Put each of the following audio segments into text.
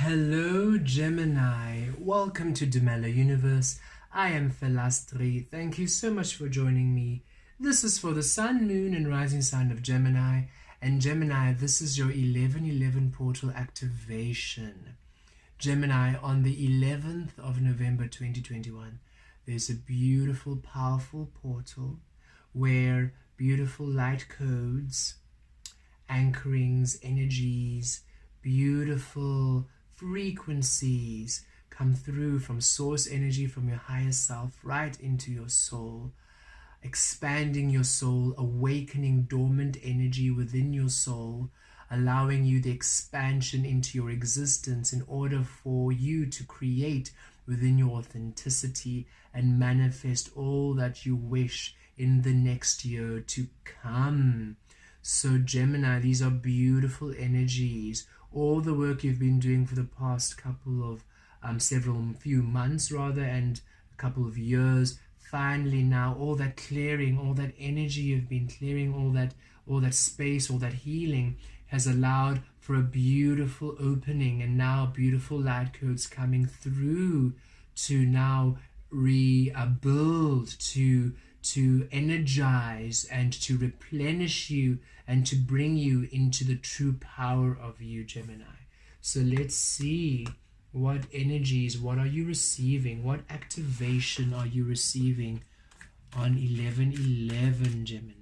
Hello Gemini, welcome to Demella Universe. I am Vel Astri. Thank you so much for joining me. This is for the Sun, Moon and Rising sign of Gemini. And Gemini, this is your 1111 portal activation. Gemini, on the 11th of November 2021, there's a beautiful, powerful portal where beautiful light codes, anchorings, energies, beautiful frequencies come through from source energy, from your higher self, right into your soul, expanding your soul, awakening dormant energy within your soul, allowing you the expansion into your existence in order for you to create within your authenticity and manifest all that you wish in the next year to come. So Gemini, these are beautiful energies. All the work you've been doing for the past couple of few months rather, and a couple of years, finally now all that clearing, all that energy you've been clearing, all that space, all that healing has allowed for a beautiful opening, and now beautiful light codes coming through to now rebuild, to energize and to replenish you and to bring you into the true power of you, Gemini. So let's see what energies, what are you receiving, what activation are you receiving on 11/11, Gemini.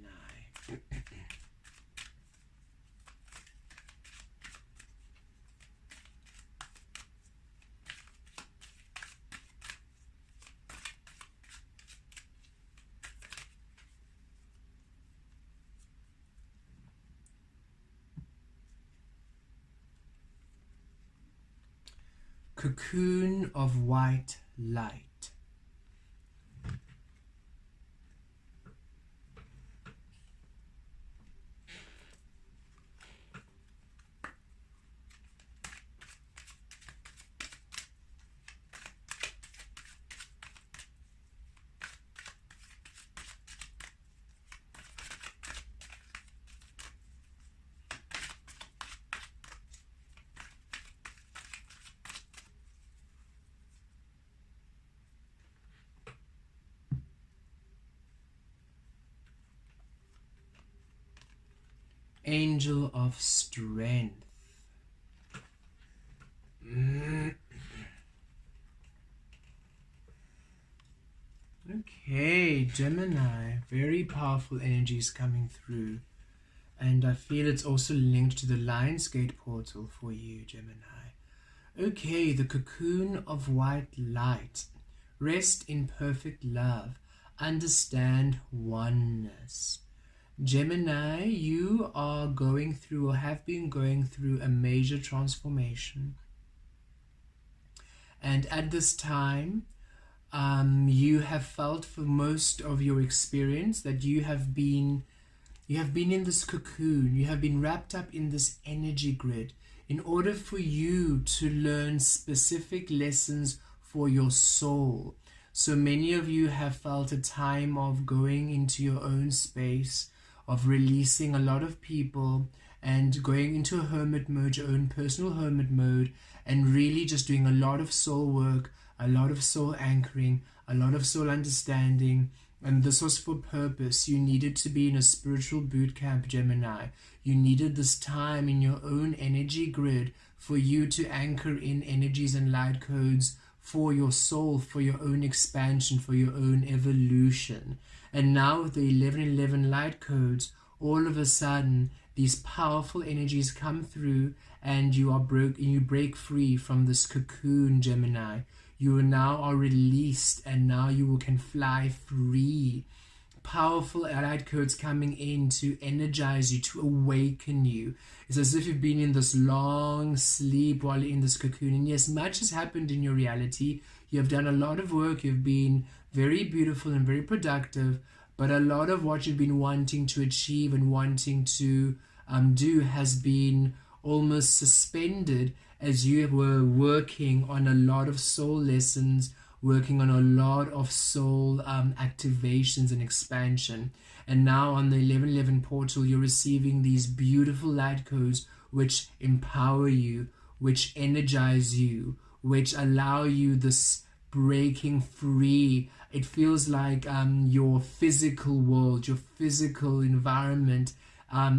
Cocoon of white light. Angel of strength. Okay, Gemini, very powerful energies coming through. And I feel it's also linked to the Lionsgate portal for you, Gemini. Okay, the cocoon of white light. Rest in perfect love. Understand oneness. Gemini, you are going through or have been going through a major transformation. And at this time, you have felt for most of your experience that you have been in this cocoon, you have been wrapped up in this energy grid in order for you to learn specific lessons for your soul. So many of you have felt a time of going into your own space, of releasing a lot of people and going into a hermit mode, your own personal hermit mode, and really just doing a lot of soul work, a lot of soul anchoring, a lot of soul understanding. And this was for purpose. You needed to be in a spiritual boot camp, Gemini. You needed this time in your own energy grid for you to anchor in energies and light codes for your soul, for your own expansion, for your own evolution. And now with the 11/11 light codes, all of a sudden these powerful energies come through, and you break free from this cocoon, Gemini. You now are released, and now you can fly free. Powerful light codes coming in to energize you, to awaken you. It's as if you've been in this long sleep while in this cocoon. And yes, much has happened in your reality. You have done a lot of work. You've been very beautiful and very productive. But a lot of what you've been wanting to achieve and wanting to do has been almost suspended as you were working on a lot of soul lessons, working on a lot of soul activations and expansion. And now on the 11/11 portal, you're receiving these beautiful light codes which empower you, which energize you, which allow you this breaking free. It feels like your physical world, your physical environment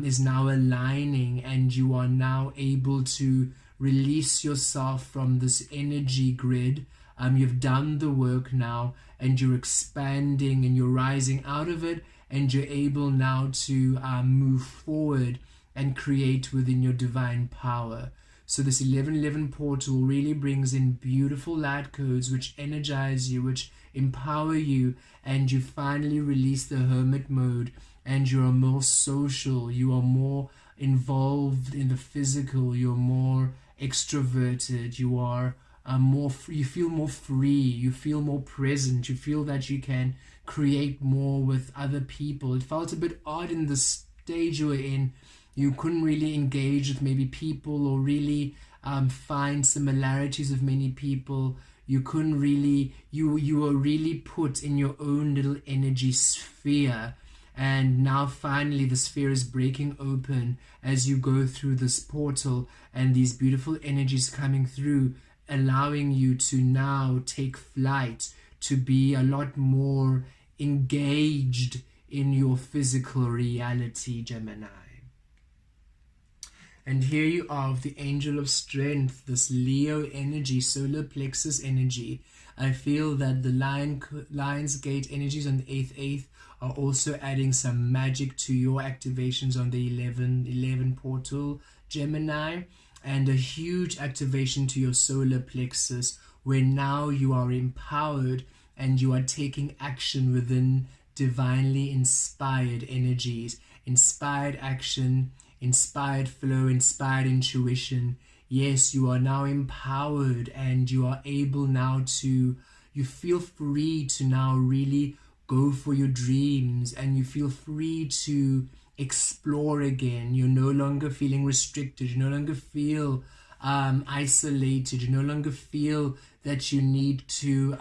is now aligning, and you are now able to release yourself from this energy grid. You've done the work now, and you're expanding and you're rising out of it, and you're able now to move forward and create within your divine power. So this 1111 portal really brings in beautiful light codes which energize you, which empower you, and you finally release the hermit mode, and you are more social, you are more involved in the physical, you're more extroverted, you are you feel more free, you feel more present, you feel that you can create more with other people. It felt a bit odd in the stage you were in. You couldn't really engage with maybe people or really find similarities with many people. You couldn't really, you were really put in your own little energy sphere. And now finally the sphere is breaking open as you go through this portal, and these beautiful energies coming through, allowing you to now take flight, to be a lot more engaged in your physical reality, Gemini. And here you are with the angel of strength, this Leo energy, solar plexus energy. I feel that the Lion's Gate energies on the 8th are also adding some magic to your activations on the 11 portal, Gemini, and a huge activation to your solar plexus, where now you are empowered and you are taking action within divinely inspired energies, inspired action, inspired flow, inspired intuition. Yes, you are now empowered, and you are able now to, you feel free to now really go for your dreams, and you feel free to explore again. You're no longer feeling restricted, you no longer feel isolated, you no longer feel that you need to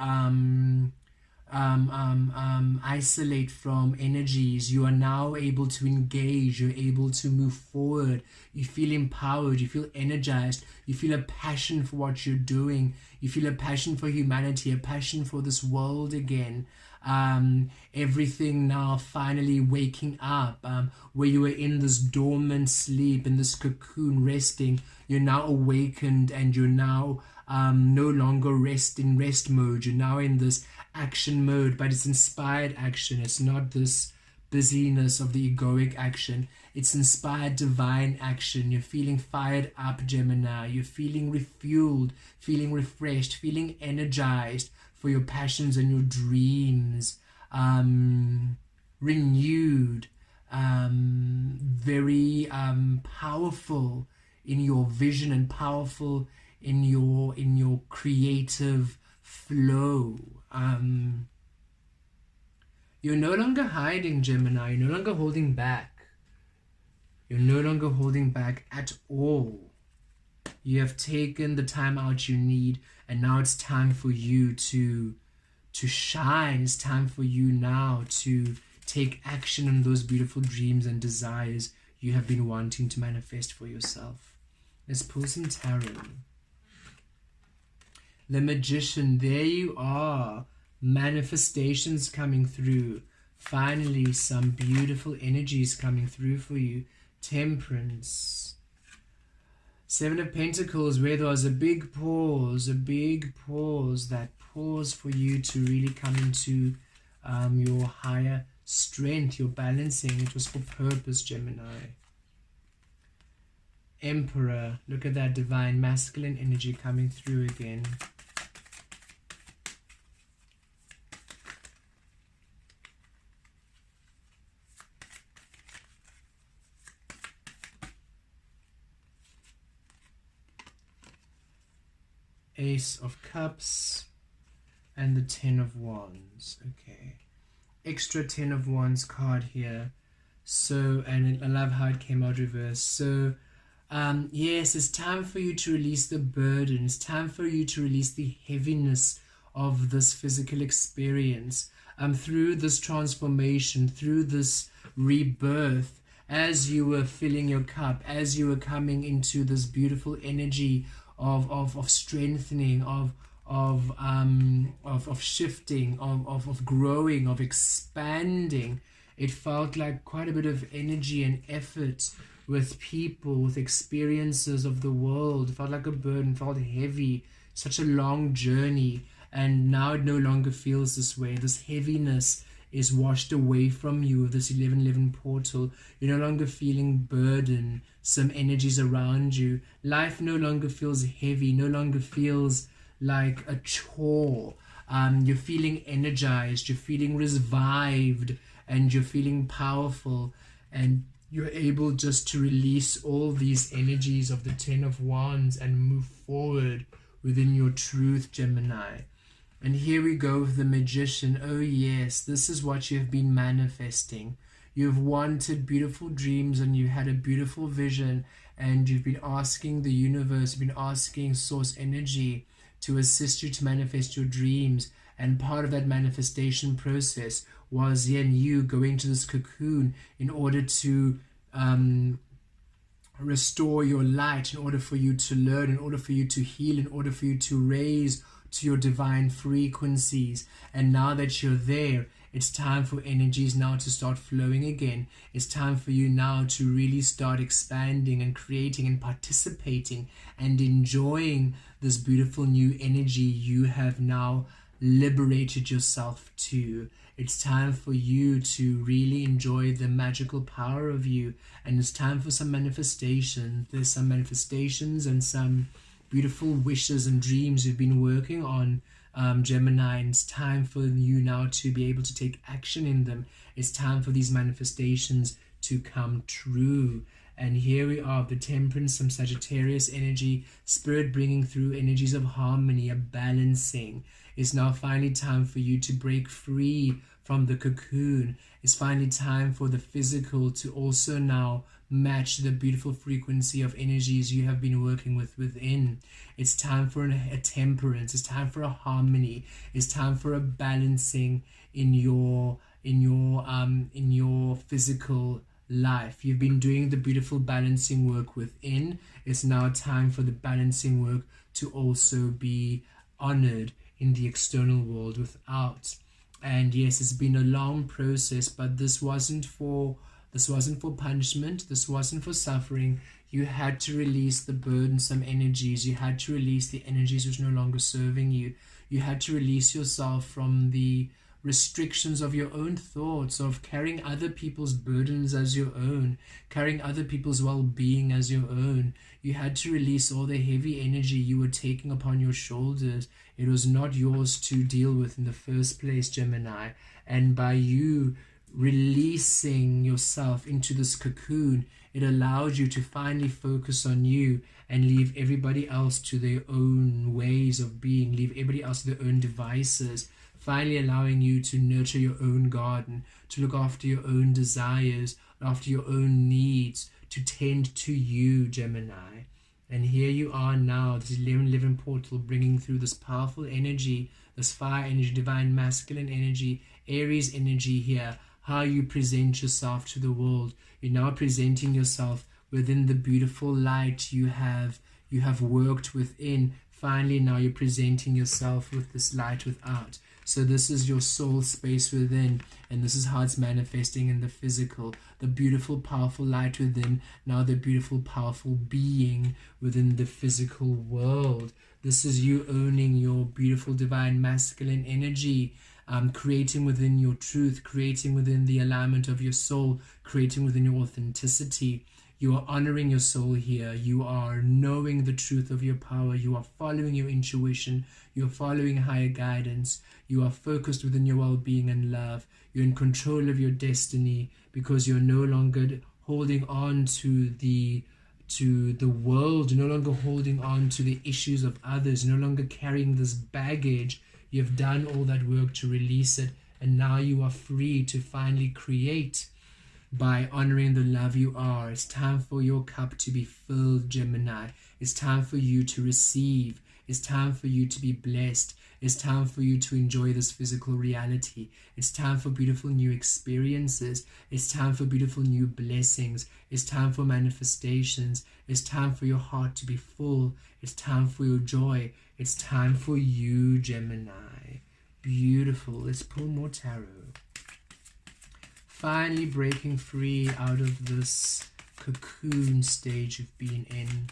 isolate from energies. You are now able to engage, you're able to move forward, you feel empowered, you feel energized, you feel a passion for what you're doing, you feel a passion for humanity, a passion for this world again. Everything now finally waking up, where you were in this dormant sleep, in this cocoon resting, you're now awakened, and you're now no longer in rest mode. You're now in this action mode, but it's inspired action. It's not this busyness of the egoic action. It's inspired divine action. You're feeling fired up, Gemini. You're feeling refueled, feeling refreshed, feeling energized for your passions and your dreams, renewed, very powerful in your vision, and powerful in your creative flow. You're no longer hiding, Gemini. You're no longer holding back. You're no longer holding back at all. You have taken the time out you need, and now it's time for you to shine. It's time for you now to take action on those beautiful dreams and desires you have been wanting to manifest for yourself. Let's pull some tarot. The Magician, there you are. Manifestations coming through. Finally, some beautiful energies coming through for you. Temperance. 7 of Pentacles, where there was a big pause, that pause for you to really come into your higher strength, your balancing. It was for purpose, Gemini. Emperor, look at that divine masculine energy coming through again. Ace of Cups and the 10 of Wands. Okay, extra 10 of Wands card here. So, and I love how it came out reversed. So yes, it's time for you to release the burden. It's time for you to release the heaviness of this physical experience, through this transformation, through this rebirth. As you were filling your cup, as you were coming into this beautiful energy of strengthening, of shifting, of growing, of expanding. It felt like quite a bit of energy and effort with people, with experiences of the world. It felt like a burden, felt heavy, such a long journey. And now it no longer feels this way. This heaviness is washed away from you with this 1111 portal. You're no longer feeling burden, some energies around you. Life no longer feels heavy, no longer feels like a chore. You're feeling energized, you're feeling revived, and you're feeling powerful, and you're able just to release all these energies of the 10 of Wands and move forward within your truth, Gemini. And here we go with the Magician. Oh yes, this is what you have been manifesting. You've wanted beautiful dreams, and you had a beautiful vision, and you've been asking the universe, you've been asking source energy to assist you to manifest your dreams. And part of that manifestation process was you going to this cocoon in order to restore your light, in order for you to learn, in order for you to heal, in order for you to raise to your divine frequencies. And now that you're there, it's time for energies now to start flowing again. It's time for you now to really start expanding and creating and participating and enjoying this beautiful new energy you have now liberated yourself to. It's time for you to really enjoy the magical power of you, and it's time for some manifestation. There's some manifestations and some beautiful wishes and dreams you've been working on, Gemini, and it's time for you now to be able to take action in them. It's time for these manifestations to come true. And here we are, the Temperance, some Sagittarius energy, Spirit bringing through energies of harmony, a balancing. It's now finally time for you to break free from the cocoon. It's finally time for the physical to also now match the beautiful frequency of energies you have been working with within. It's time for a temperance. It's time for a harmony. It's time for a balancing in your physical life. You've been doing the beautiful balancing work within. It's now time for the balancing work to also be honored in the external world without. And yes, it's been a long process, but this wasn't for punishment. This wasn't for suffering. You had to release the burdensome energies. You had to release the energies which no longer serving you. You had to release yourself from the restrictions of your own thoughts, of carrying other people's burdens as your own, carrying other people's well-being as your own. You had to release all the heavy energy you were taking upon your shoulders. It was not yours to deal with in the first place, Gemini. And by you releasing yourself into this cocoon, it allowed you to finally focus on you and leave everybody else to their own ways of being, leave everybody else to their own devices, finally allowing you to nurture your own garden, to look after your own desires, after your own needs, to tend to you, Gemini. And here you are now, this 1111 portal, bringing through this powerful energy, this fire energy, divine masculine energy, Aries energy here, how you present yourself to the world. You're now presenting yourself within the beautiful light you have worked within. Finally, now you're presenting yourself with this light without. So this is your soul space within, and this is how it's manifesting in the physical. The beautiful, powerful light within, now the beautiful, powerful being within the physical world. This is you owning your beautiful, divine, masculine energy, creating within your truth, creating within the alignment of your soul, creating within your authenticity. You are honoring your soul here. You are knowing the truth of your power. You are following your intuition. You are following higher guidance. You are focused within your well-being and love. You're in control of your destiny because you're no longer holding on to the world. You're no longer holding on to the issues of others. You're no longer carrying this baggage. You've done all that work to release it, and now you are free to finally create by honoring the love you are. It's time for your cup to be filled, Gemini. It's time for you to receive. It's time for you to be blessed. It's time for you to enjoy this physical reality. It's time for beautiful new experiences. It's time for beautiful new blessings. It's time for manifestations. It's time for your heart to be full. It's time for your joy. It's time for you, Gemini. Beautiful. Let's pull more tarot. Finally breaking free out of this cocoon stage of being in.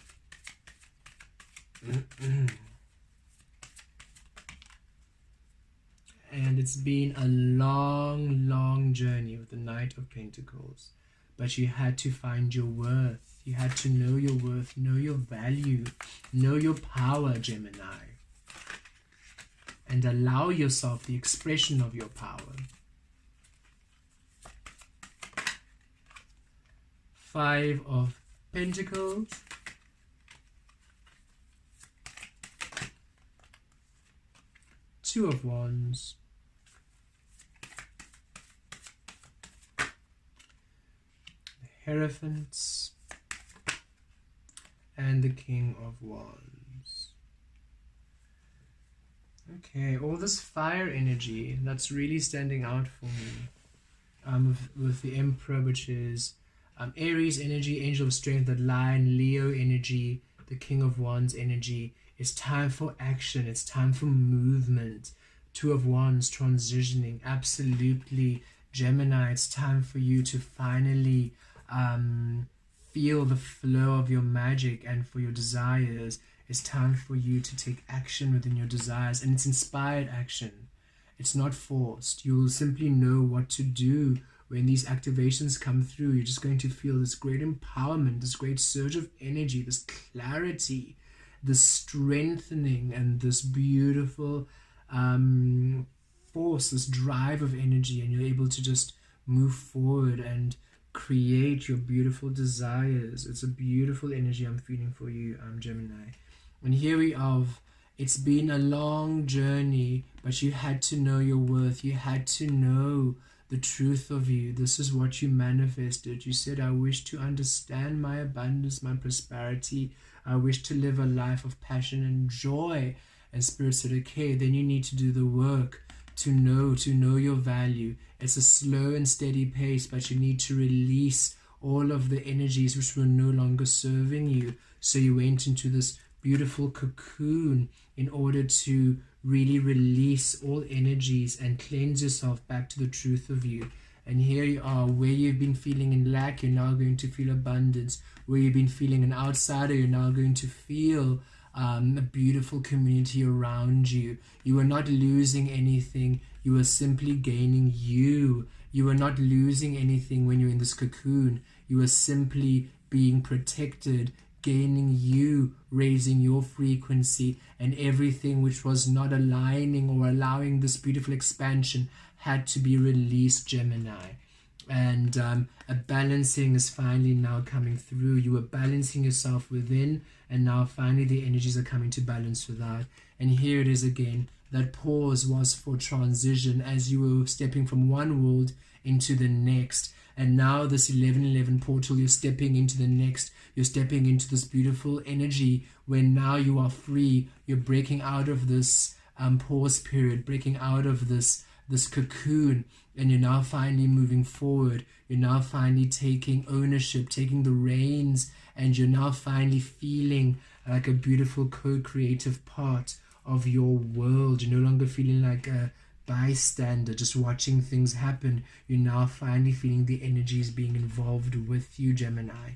And it's been a long journey with the Knight of Pentacles. But you had to find your worth. You had to know your worth, know your value, know your power, Gemini. And allow yourself the expression of your power. 5 of Pentacles. Two of Wands. The Hierophants. And the King of Wands. Okay, all this fire energy that's really standing out for me. With the Emperor, which is Aries energy, Angel of Strength, the Lion, Leo energy, the King of Wands energy. It's time for action. It's time for movement. Two of Wands, transitioning. Absolutely, Gemini. It's time for you to finally feel the flow of your magic and for your desires. It's time for you to take action within your desires. And it's inspired action. It's not forced. You will simply know what to do when these activations come through. You're just going to feel this great empowerment, this great surge of energy, this clarity, this strengthening, and this beautiful force, this drive of energy, and you're able to just move forward and create your beautiful desires. It's a beautiful energy I'm feeling for you, Gemini. And here we are. It's been a long journey, but you had to know your worth. You had to know the truth of you. This is what you manifested. You said, I wish to understand my abundance, my prosperity. I wish to live a life of passion and joy. And Spirit said, okay, then you need to do the work to know your value. It's a slow and steady pace, but you need to release all of the energies which were no longer serving you. So you went into this beautiful cocoon in order to really release all energies and cleanse yourself back to the truth of you. And here you are, where you've been feeling in lack, you're now going to feel abundance. Where you've been feeling an outsider, you're now going to feel a beautiful community around you. You are not losing anything, you are simply gaining you. You are not losing anything when you're in this cocoon. You are simply being protected, gaining you, raising your frequency, and everything which was not aligning or allowing this beautiful expansion had to be released, Gemini. And a balancing is finally now coming through. You were balancing yourself within, and now finally the energies are coming to balance without. And here it is again. That pause was for transition as you were stepping from one world into the next. And now this 1111 portal, you're stepping into the next. You're stepping into this beautiful energy where now you are free. You're breaking out of this pause period, breaking out of this cocoon, and you're now finally moving forward. You're now finally taking ownership, taking the reins, and you're now finally feeling like a beautiful co-creative part of your world. You're no longer feeling like a bystander, just watching things happen. You're now finally feeling the energies being involved with you, Gemini.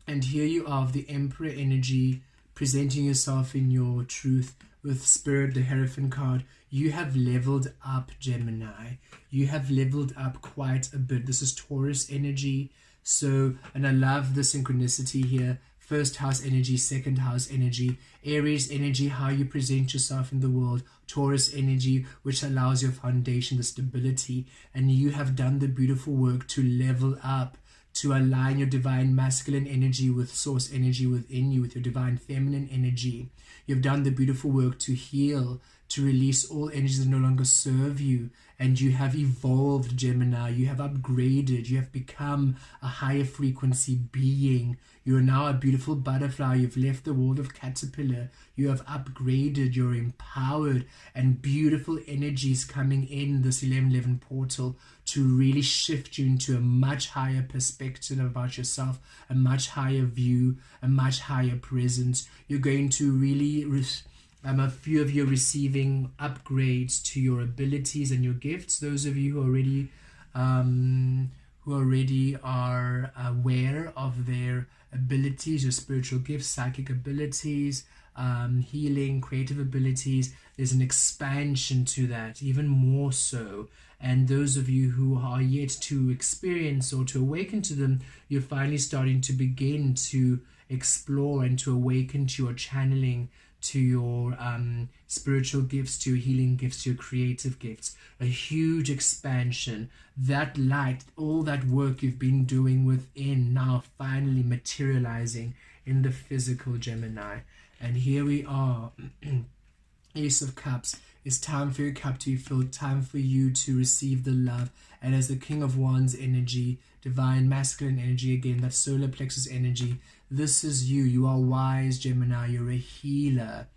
And here you are, the Emperor energy, presenting yourself in your truth with Spirit, the Hierophant card. You have leveled up, Gemini. You have leveled up quite a bit. This is Taurus energy. So, and I love the synchronicity here. First house energy, second house energy, Aries energy, how you present yourself in the world, Taurus energy, which allows your foundation, the stability, and you have done the beautiful work to level up, to align your divine masculine energy with source energy within you, with your divine feminine energy. You've done the beautiful work to heal, to release all energies that no longer serve you. And you have evolved, Gemini. You have upgraded. You have become a higher frequency being. You are now a beautiful butterfly. You've left the world of caterpillar. You have upgraded. You're empowered. And beautiful energies coming in this 1111 portal to really shift you into a much higher perspective about yourself, a much higher view, a much higher presence. You're going to really... a few of you are receiving upgrades to your abilities and your gifts. Those of you who already are aware of their abilities, your spiritual gifts, psychic abilities, healing, creative abilities, there's an expansion to that, even more so. And those of you who are yet to experience or to awaken to them, you're finally starting to begin to explore and to awaken to your channeling, to your spiritual gifts, to your healing gifts, to your creative gifts. A huge expansion. That light, all that work you've been doing within, now finally materializing in the physical, Gemini. And here we are. Ace of Cups. It's time for your cup to be filled, time for you to receive the love. And as the King of Wands energy, divine masculine energy, again, that solar plexus energy, this is you. You are wise, Gemini. You're a healer.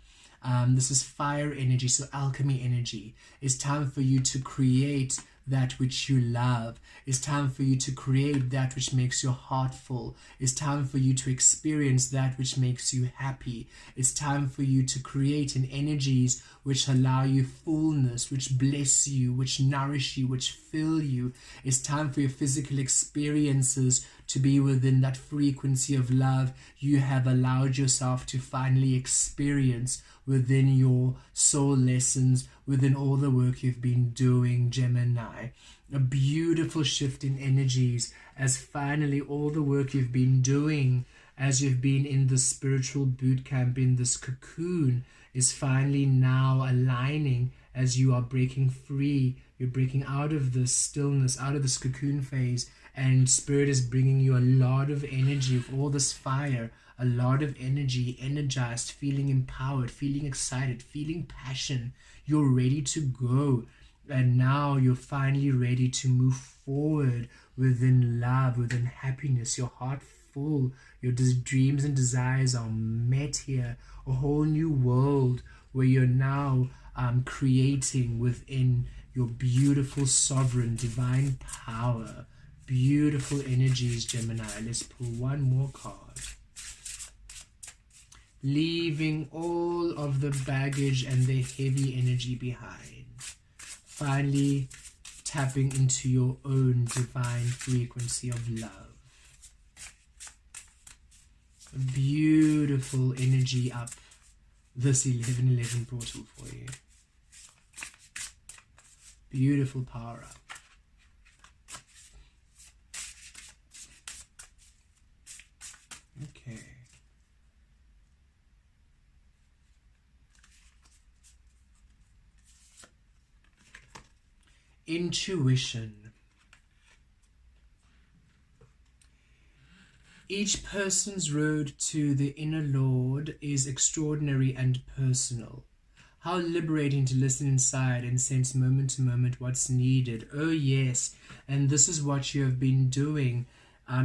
This is fire energy, so alchemy energy. It's time for you to create that which you love. It's time for you to create that which makes your heart full. It's time for you to experience that which makes you happy. It's time for you to create in energies which allow you fullness, which bless you, which nourish you, which fill you. It's time for your physical experiences to be within that frequency of love you have allowed yourself to finally experience within your soul lessons, within all the work you've been doing, Gemini. A beautiful shift in energies as finally all the work you've been doing as you've been in this spiritual boot camp, in this cocoon, is finally now aligning as you are breaking free. You're breaking out of this stillness, out of this cocoon phase, and Spirit is bringing you a lot of energy with all this fire, a lot of energy, energized, feeling empowered, feeling excited, feeling passion. You're ready to go. And now you're finally ready to move forward within love, within happiness, your heart full, your dreams and desires are met here. A whole new world where you're now creating within your beautiful sovereign divine power. Beautiful energies, Gemini. Let's pull one more card. Leaving all of the baggage and the heavy energy behind. Finally tapping into your own divine frequency of love. A beautiful energy up this 1111 portal for you. Beautiful power up. Okay. Intuition. Each person's road to the inner Lord is extraordinary and personal. How liberating to listen inside and sense moment to moment what's needed. Oh yes, and this is what you have been doing.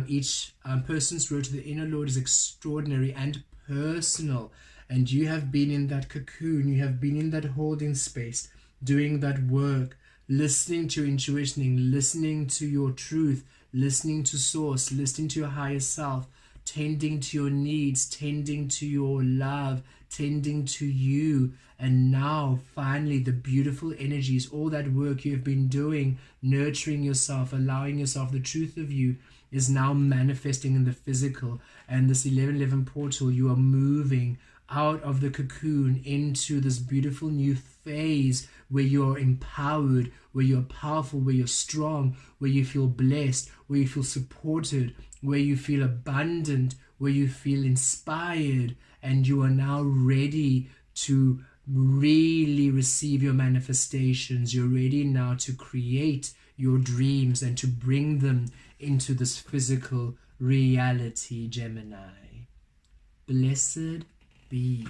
Each person's road to the inner Lord is extraordinary and personal. And you have been in that cocoon, you have been in that holding space, doing that work, listening to intuition, listening to your truth, listening to source, listening to your higher self, tending to your needs, tending to your love, tending to you. And now finally the beautiful energies, all that work you have been doing, nurturing yourself, allowing yourself the truth of you, is now manifesting in the physical. And this 1111 portal, you are moving out of the cocoon into this beautiful new phase where you're empowered, where you're powerful, where you're strong, where you feel blessed, where you feel supported, where you feel abundant, where you feel inspired, and you are now ready to really receive your manifestations. You're ready now to create your dreams and to bring them into this physical reality, Gemini. Blessed be.